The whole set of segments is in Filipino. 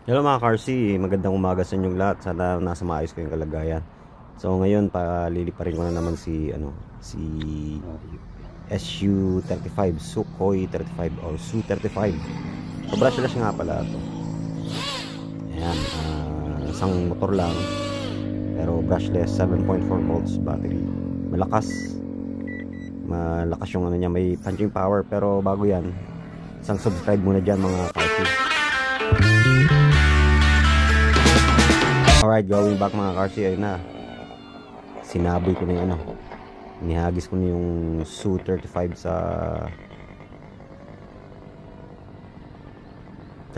Hello mga Carsy, magandang umaga sa inyong lahat. Sana nasa maayos ko yung kalagayan. So ngayon paliliparin ko na naman si SU-35, Sukhoi 35 or Su-35. So brushless nga pala ito. Ayan, isang motor lang pero brushless, 7.4 volts battery. Malakas yung ano niya, may punching power. Pero bago yan, isang subscribe muna dyan mga Carsy. Alright, going back mga Carsy, ayun na. Sinaboy ko na yung inihagis ko na yung Su-35 sa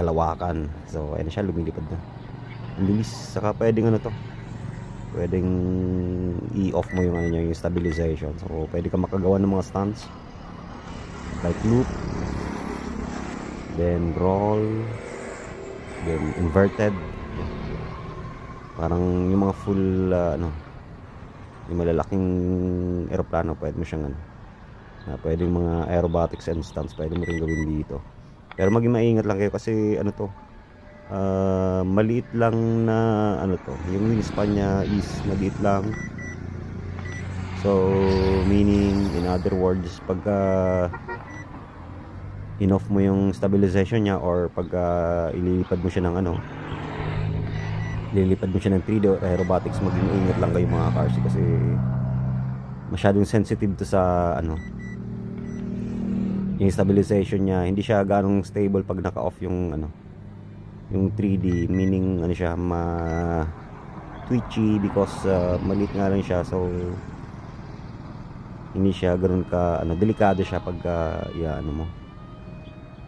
kalawakan. So ayun na siya, lumilipad na. Ang bilis. Saka pwedeng pwedeng i-off mo yung yung stabilization. So pwede ka makagawa ng mga stunts like loop, then roll, then inverted. Parang yung mga full yung malalaking eroplano, pwede mo siyang pwede yung mga aerobatics and stunts, pwede mo rin gawin dito. Pero maging maingat lang kayo kasi maliit lang na yung wingspan niya is maliit lang. So meaning, in other words, pagka in-off mo yung stabilization niya or pagka ililipad mo siya ng lilipad mo siya ng 3D or aerobatics, maging ingat lang kayo mga Carsy kasi masyadong sensitive to sa yung stabilization niya. Hindi siya ganong stable pag naka-off yung yung 3D, meaning siya twitchy because maliit nga lang siya. So hindi siya ganoon ka delikado siya pagka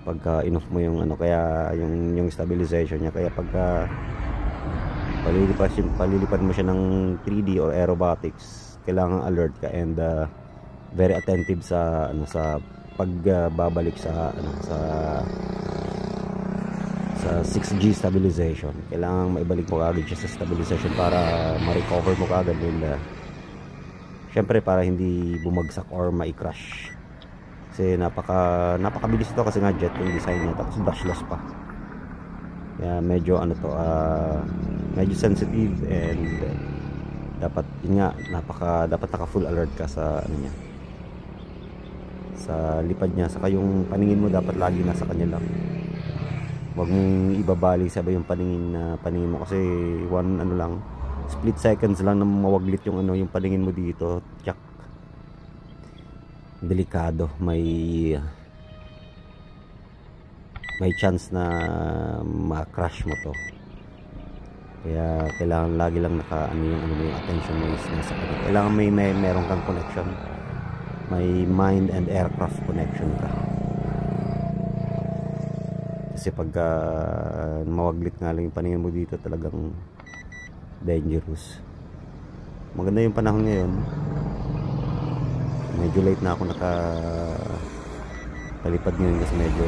pagka in-off mo yung kaya yung stabilization niya. Kaya pagka palilipad mo siya ng 3D or aerobatics, kailangan alert ka and very attentive sa sa pagbabalik sa 6G stabilization. Kailangan maibalik mo kagad siya sa stabilization para ma-recover mo kagad din, syempre para hindi bumagsak or mai-crash. Kasi napakabilis ito kasi nga jet yung design niya, tapos brushless pa. Kaya medyo medyo sensitive and dapat yun nga, dapat naka full alert ka sa niya, sa lipad niya. Saka yung paningin mo dapat lagi nasa kanya lang. Huwag mong ibabali sa yung paningin mo kasi split seconds lang na mawaglit yung yung paningin mo dito. Tsak, delikado, may chance na ma-crash mo to. Kaya kailangan lagi lang yung attention mo is nasa kanya. Kailangan meron kang connection, may mind and aircraft connection ka. Kasi pagka mawaglit nga lang yung paningin mo dito, talagang dangerous. Maganda yung panahon ngayon. Medyo late na ako palipad ngayon kasi medyo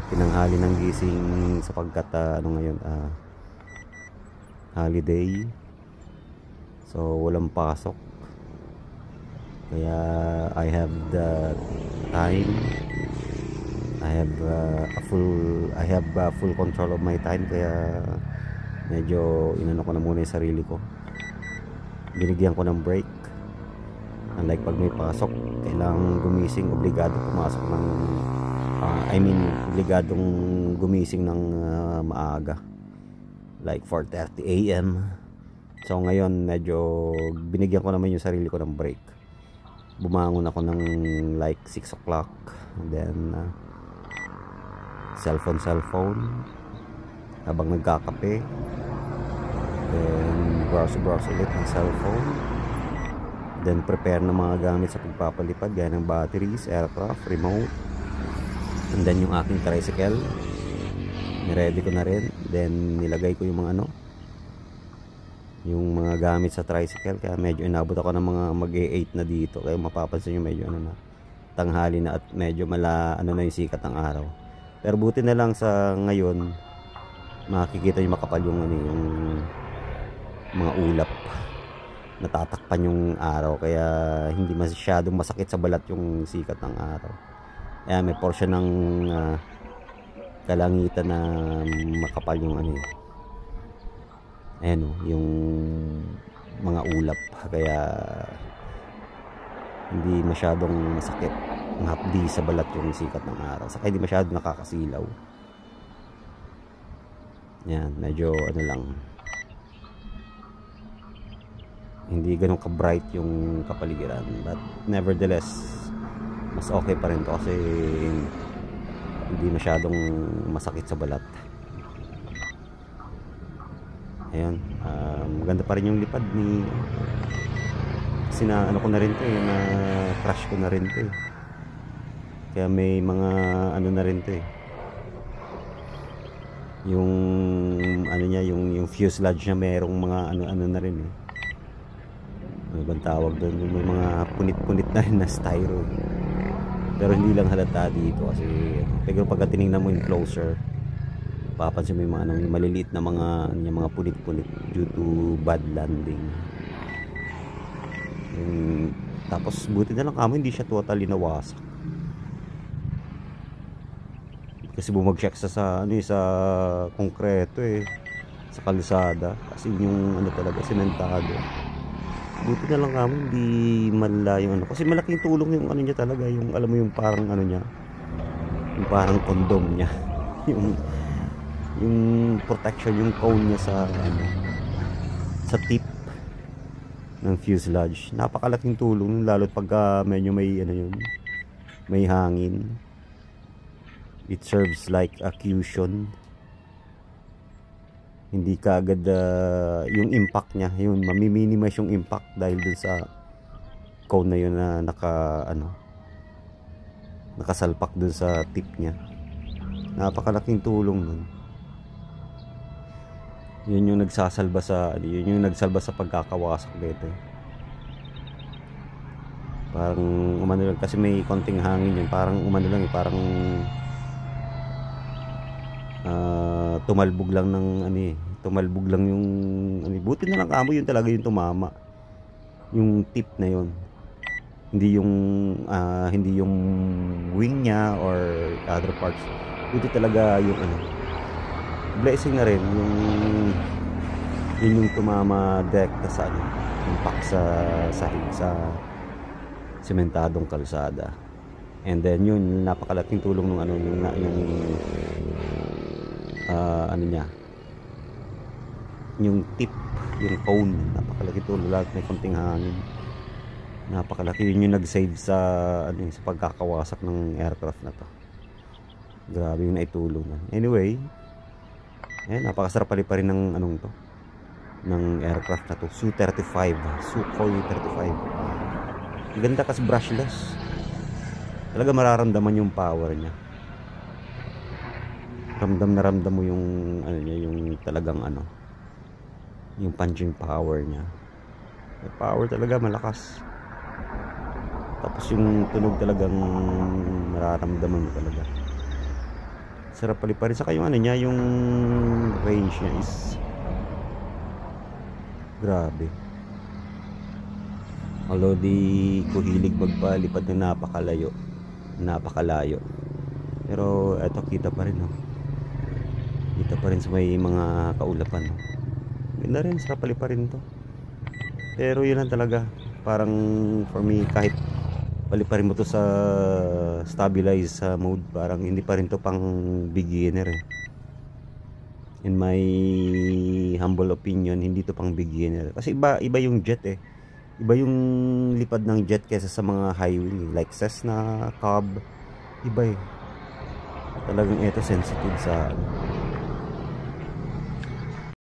tinanghali ng gising sapagkat ngayon holiday, so walang pasok. Kaya I have the time, I have full control of my time. Kaya medyo ko na muna yung sarili ko, binigyan ko ng break. Unlike pag may pasok, kailangang gumising, obligado pumasok ng obligadong gumising ng maaga, like 4:30 AM. So ngayon medyo binigyan ko naman yung sarili ko ng break. Bumangon ako ng like 6 o'clock, then cellphone habang nagkakape, then browse ulit ng cellphone, then prepare ng mga gamit sa pagpapalipad gaya ng batteries, aircraft, remote, and then yung aking tricycle niready ko na rin. Then nilagay ko yung mga yung mga gamit sa tricycle. Kaya medyo inabot ako ng mga mag-8 na dito. Kaya mapapansin nyo medyo na tanghali na at medyo na yung sikat ng araw. Pero buti na lang sa ngayon makikita yung makapal yung yung mga ulap, natatakpan yung araw, kaya hindi masyadong masakit sa balat yung sikat ng araw. Kaya may portion ng kalangitan na makapal yung ano ayan yung mga ulap, kaya hindi masyadong masakit, mahapdi sa balat yung sikat ng araw, saka hindi masyadong nakakasilaw. Yan, medyo ano lang, hindi ganun ka bright yung kapaligiran, but nevertheless mas okay pa rin to kasi hindi masyadong masakit sa balat. Ayan, maganda pa rin yung lipad ni, kasi na ano ko na rin to na crush ko na rin to kaya may mga ano na rin to yung ano niya, yung fuselage niya merong mga ano na rin ano bang tawag doon, may mga punit-punit na rin na styro, pero hindi lang halata dito kasi pero pag tinignan mo yung closer papansin mo yung mga yung maliliit na mga punit-punit due to bad landing. Tapos buti na lang kamo hindi siya totally nawasak kasi bumagsak sa konkreto sa kalsada, kasi yung ano talaga sementado. Buti na lang kamo hindi manla yung ano, kasi malaking tulong yung ano niya talaga, yung alam mo yung parang ano niya, yung parang kondom niya yung protection, yung cone niya sa tip ng fuselage. Napakalaking tulong lalo't pagka medyo may may hangin. It serves like a cushion. Hindi ka agad yung impact niya, yun mami-minimize yung impact dahil dun sa cone na yun na nakasalpak dun sa tip niya. Napakalaking tulong nun. Yun yung nagsalba sa pagkakawasak dito. Parang umano lang kasi may konting hangin yun, parang umano lang parang tumalbog lang ng tumalbog lang yung buti na lang kamo yun talaga yung tumama, yung tip na yun, hindi yung wing niya or other parts. Buti talaga yung blessing na rin yung tumama direkta sa impact sa sahig sa sementadong kalsada. And then yun napakalaking tulong ng yung tip, yung cone, napakalaking tulong lahat may konting hangin. Napakalaki yun yung nag-save sa sa pagkakawasak ng aircraft na to. Grabe yung naitulong na. Anyway, napakasarap pa rin ng ng aircraft na to, Su-35, Sukhoi 35. Ganda kasi brushless. Talaga mararamdaman yung power niya. Ramdam mo yung yung talagang yung punching power niya. Yung power talaga malakas. Tapos yung tunog talagang mararamdaman mo talaga. Sarap paliparin. Saka yung niya, yung range niya is grabe. Although di ko hilig magpalipad ng napakalayo, pero eto kita pa rin kita pa rin sa may mga kaulapan ganda rin, sarap paliparin to. Pero yun lang talaga, parang for me kahit paliparin mo to sa stabilize mode, parang hindi pa rin to pang beginner in my humble opinion. Hindi to pang beginner kasi iba yung jet iba yung lipad ng jet kaysa sa mga highway like Cessna, Cobb, iba talagang ito sensitive sa